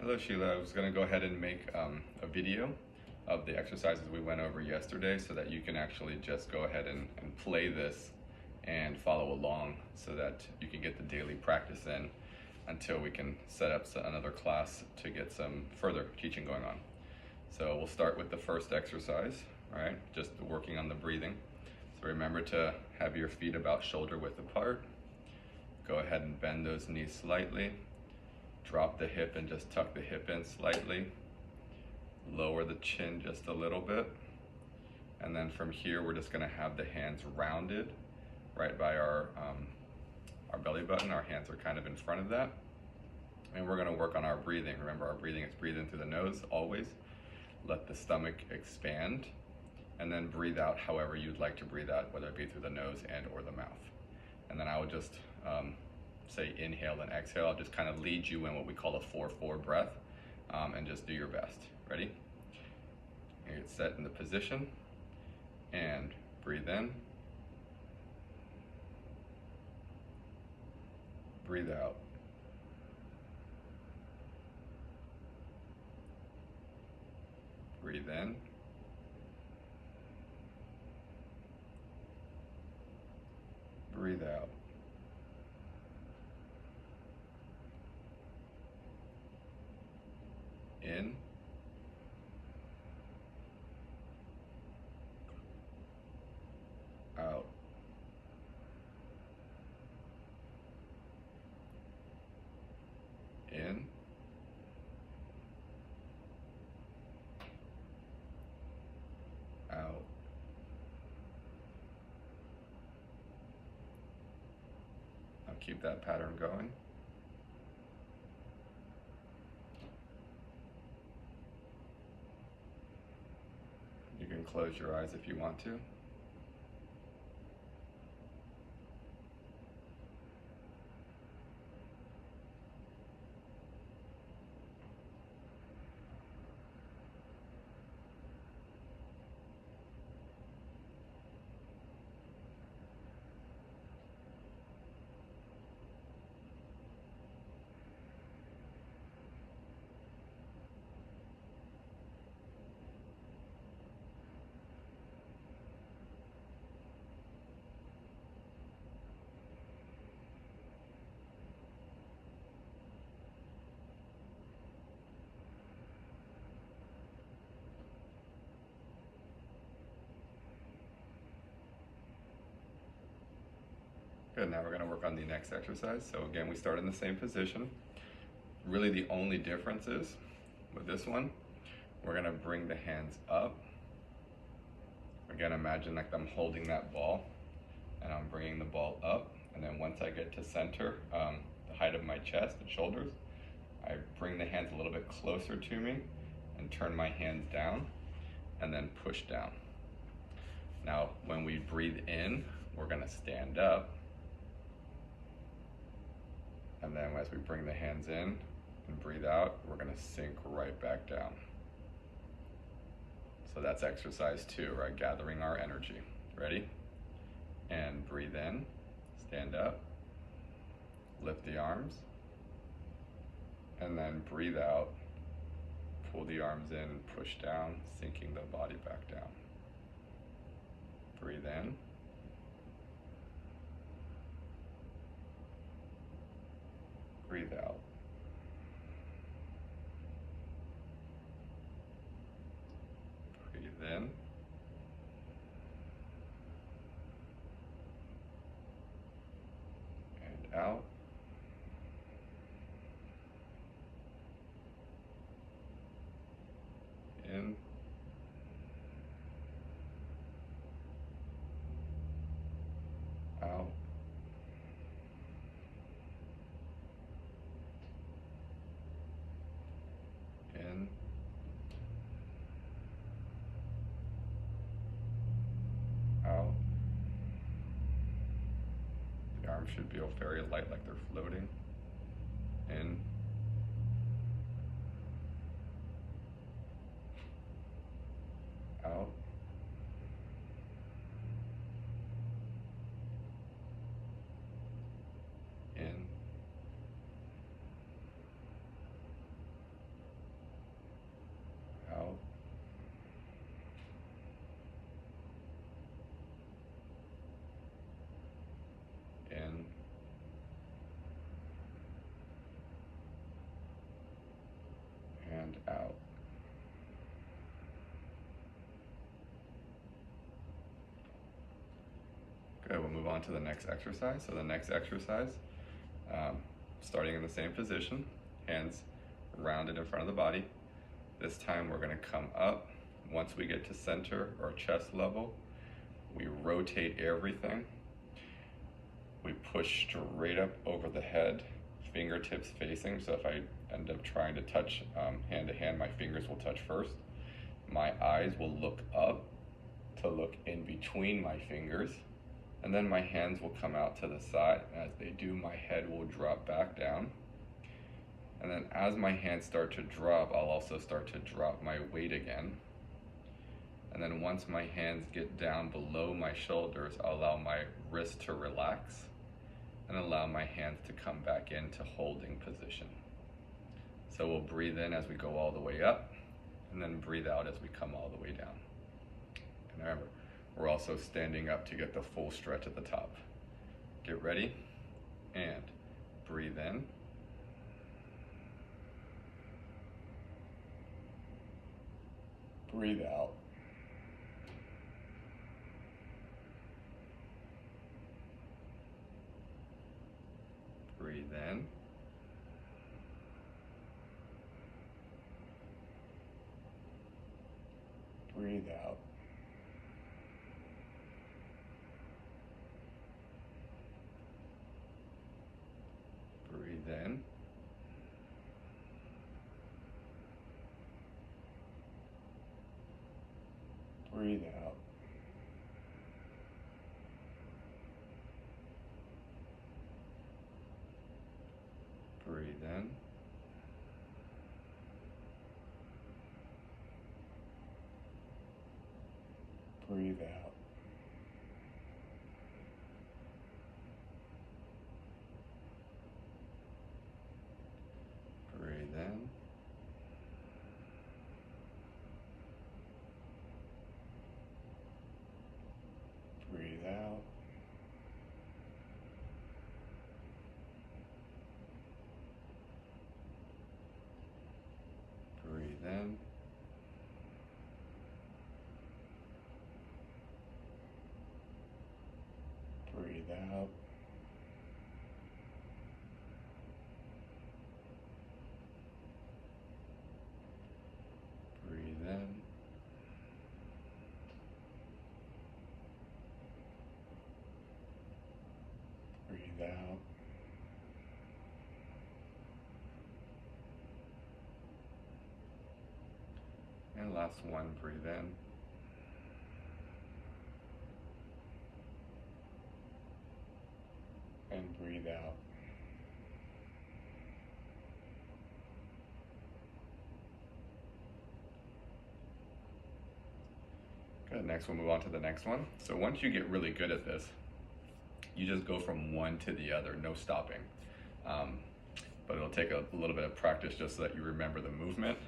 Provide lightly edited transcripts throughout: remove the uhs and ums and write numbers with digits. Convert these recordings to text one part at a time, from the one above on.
Hello Sheila, I was going to go ahead and make a video of the exercises we went over yesterday so that you can actually just go ahead and play this and follow along so that you can get the daily practice in until we can set up another class to get some further teaching going on. So we'll start with the first exercise, right? Just working on the breathing. So remember to have your feet about shoulder width apart. Go ahead and bend those knees slightly. Drop the hip and just tuck the hip in slightly. Lower the chin just a little bit. And then from here, we're just gonna have the hands rounded right by our belly button. Our hands are kind of in front of that. And we're gonna work on our breathing. Remember, our breathing is breathe in through the nose, always. Let the stomach expand. And then breathe out however you'd like to breathe out, whether it be through the nose and or the mouth. And then I will just say inhale and exhale. I'll just kind of lead you in what we call a 4-4 breath, and just do your best. Ready? You get set in the position and breathe in. Breathe out. Breathe in. Breathe out. In. Out. In. Out. Now keep that pattern going. You can close your eyes if you want to. Good, now we're gonna work on the next exercise. So again, we start in the same position. Really the only difference is, with this one, we're gonna bring the hands up. Again, imagine like I'm holding that ball and I'm bringing the ball up. And then once I get to center, the height of my chest and shoulders, I bring the hands a little bit closer to me and turn my hands down and then push down. Now, when we breathe in, we're gonna stand up. And then as we bring the hands in and breathe out, we're gonna sink right back down. So that's exercise 2, right? Gathering our energy. Ready? And breathe in, stand up, lift the arms, and then breathe out, pull the arms in, push down, sinking the body back down. Breathe in. Breathe out. Breathe in. And out. In. Out. In. Out. The arms should feel very light, like they're floating. In. Out. In. and out. Good, we'll move on to the next exercise. So the next exercise, starting in the same position, hands rounded in front of the body. This time we're gonna come up. Once we get to center or chest level, we rotate everything. We push straight up over the head, fingertips facing. So if I end up trying to touch hand to hand, my fingers will touch first. My eyes will look up to look in between my fingers. And then my hands will come out to the side. As they do, my head will drop back down. And then as my hands start to drop, I'll also start to drop my weight again. And then once my hands get down below my shoulders, I'll allow my wrist to relax and allow my hands to come back into holding position. So we'll breathe in as we go all the way up, and then breathe out as we come all the way down. And remember, we're also standing up to get the full stretch at the top. Get ready, and breathe in. Breathe out. Breathe in. Breathe out. Breathe in. Breathe out. Breathe in. Breathe out. Breathe in. Breathe out. Breathe in. Breathe out. Breathe in. Breathe out. And last one, breathe in. And breathe out. Good, next we'll move on to the next one. So once you get really good at this, you just go from one to the other, no stopping. But it'll take a little bit of practice just so that you remember the movement,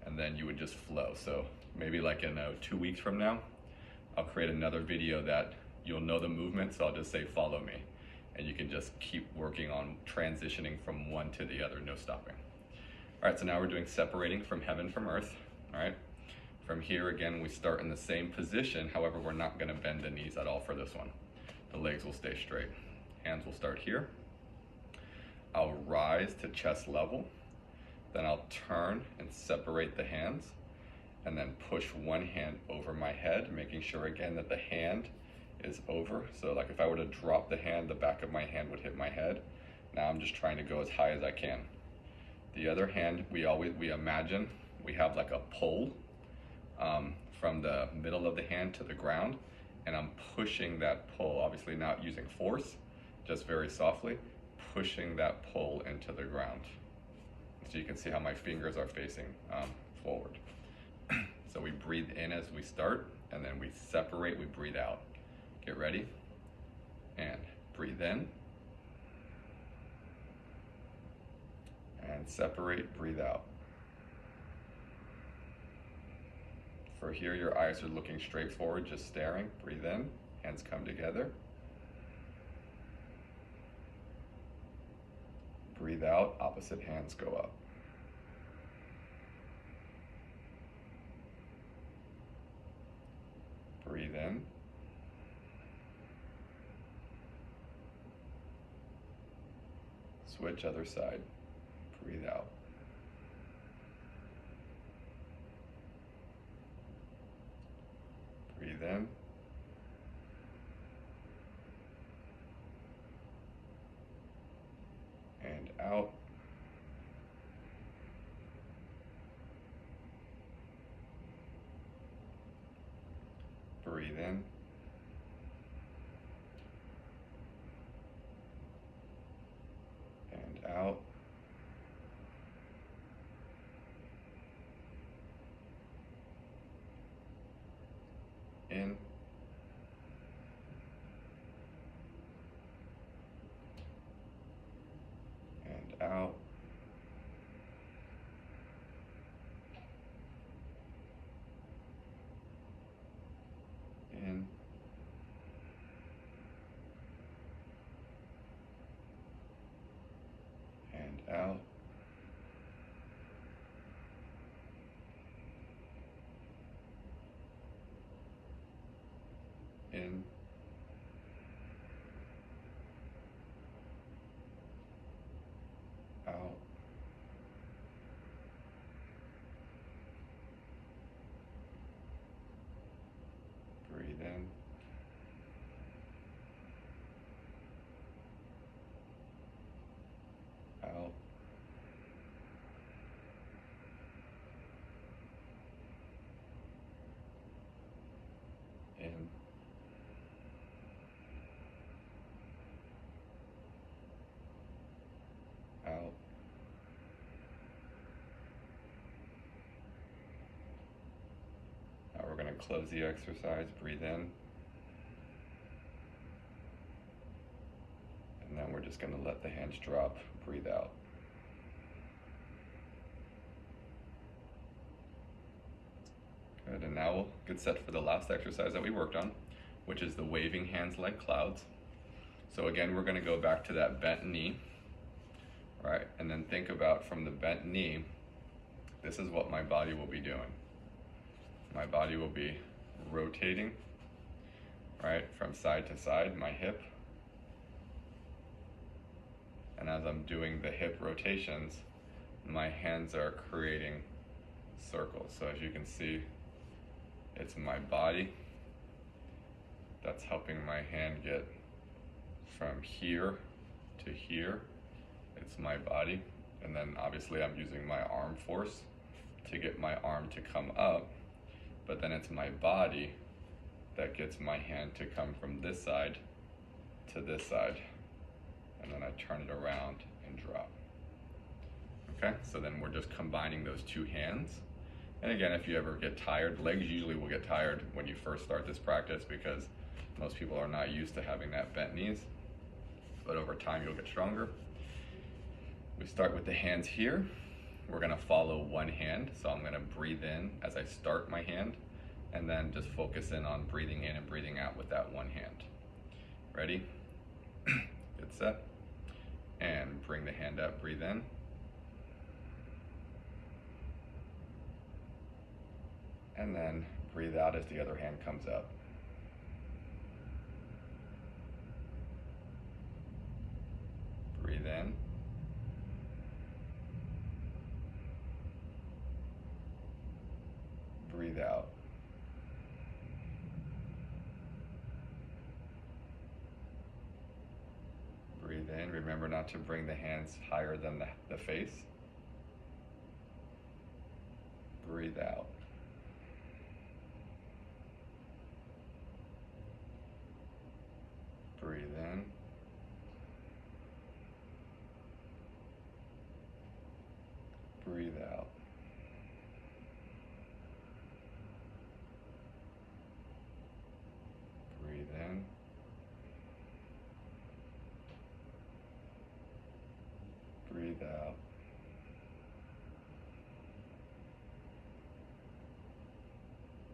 and then you would just flow. So maybe like in 2 weeks from now, I'll create another video that you'll know the movement, so I'll just say follow me. And you can just keep working on transitioning from one to the other, no stopping. All right, so now we're doing separating from heaven from earth, all right? From here, again, we start in the same position. However, we're not gonna bend the knees at all for this one. The legs will stay straight. Hands will start here. I'll rise to chest level. Then I'll turn and separate the hands, and then push one hand over my head, making sure again that the hand is over. So like if I were to drop the hand, the back of my hand would hit my head. Now I'm just trying to go as high as I can. The other hand, we imagine we have like a pole from the middle of the hand to the ground, and I'm pushing that pole, obviously not using force, just very softly, pushing that pole into the ground. So you can see how my fingers are facing forward. So we breathe in as we start, and then we separate, we breathe out. Get ready, and breathe in, and separate, breathe out. For here, your eyes are looking straight forward, just staring. Breathe in, hands come together. Breathe out, opposite hands go up. Switch other side. Breathe out. Breathe in. And out. Breathe in. And out. In. And out. In. And out. In. Out. Breathe in. Out. In. Out. Now we're going to close the exercise. Breathe in. And then we're just going to let the hands drop. Breathe out. Good, and now we'll get set for the last exercise that we worked on, which is the waving hands like clouds. So again, we're going to go back to that bent knee, right? And then think about from the bent knee, this is what my body will be doing. My body will be rotating, right, from side to side, my hip. And as I'm doing the hip rotations, my hands are creating circles. So as you can see, it's my body that's helping my hand get from here to here. It's my body. And then obviously I'm using my arm force to get my arm to come up, but then it's my body that gets my hand to come from this side to this side. And then I turn it around and drop. Okay, so then we're just combining those two hands. And again, if you ever get tired, legs usually will get tired when you first start this practice because most people are not used to having that bent knees. But over time, you'll get stronger. We start with the hands here. We're gonna follow one hand. So I'm gonna breathe in as I start my hand, and then just focus in on breathing in and breathing out with that one hand. Ready? Get set. And bring the hand up, breathe in. And then breathe out as the other hand comes up. Breathe in. Breathe out. Breathe in. Remember not to bring the hands higher than the face. Breathe out. Breathe in. Breathe out. Breathe in. Breathe out.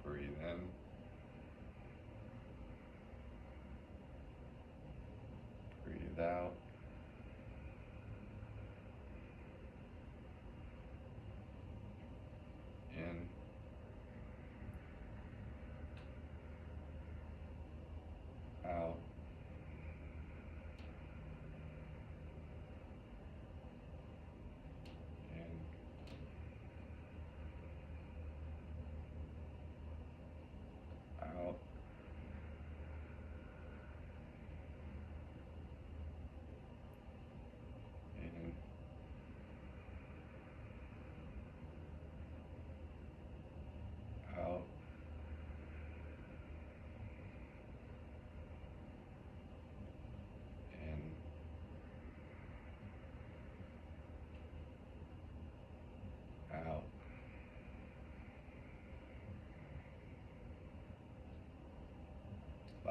Breathe in. Breathe out. In. Out.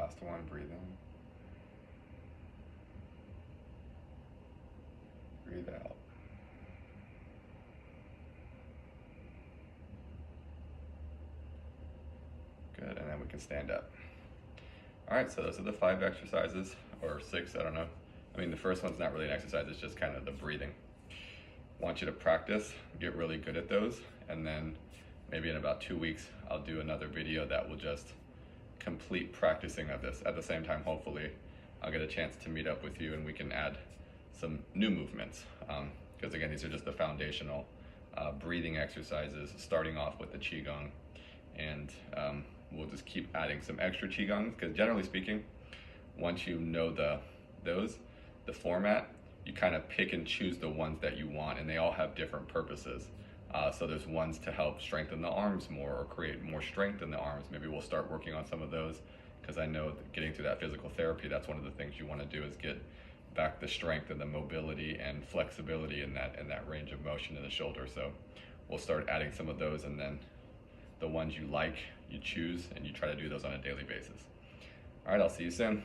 last one, breathe in. Breathe out. Good, and then we can stand up. All right, so those are the 5 exercises, or 6, I don't know. I mean, the first one's not really an exercise, it's just kind of the breathing. Want you to practice, get really good at those, and then maybe in about 2 weeks, I'll do another video that will just complete practicing of this. At the same time, hopefully, I'll get a chance to meet up with you and we can add some new movements. Because again, these are just the foundational breathing exercises, starting off with the Qigong. And we'll just keep adding some extra Qigongs, because generally speaking, once you know the format, you kind of pick and choose the ones that you want, and they all have different purposes. So there's ones to help strengthen the arms more or create more strength in the arms. Maybe we'll start working on some of those, because I know that getting through that physical therapy, that's one of the things you want to do, is get back the strength and the mobility and flexibility in that range of motion in the shoulder. So we'll start adding some of those, and then the ones you like, you choose, and you try to do those on a daily basis. All right, I'll see you soon.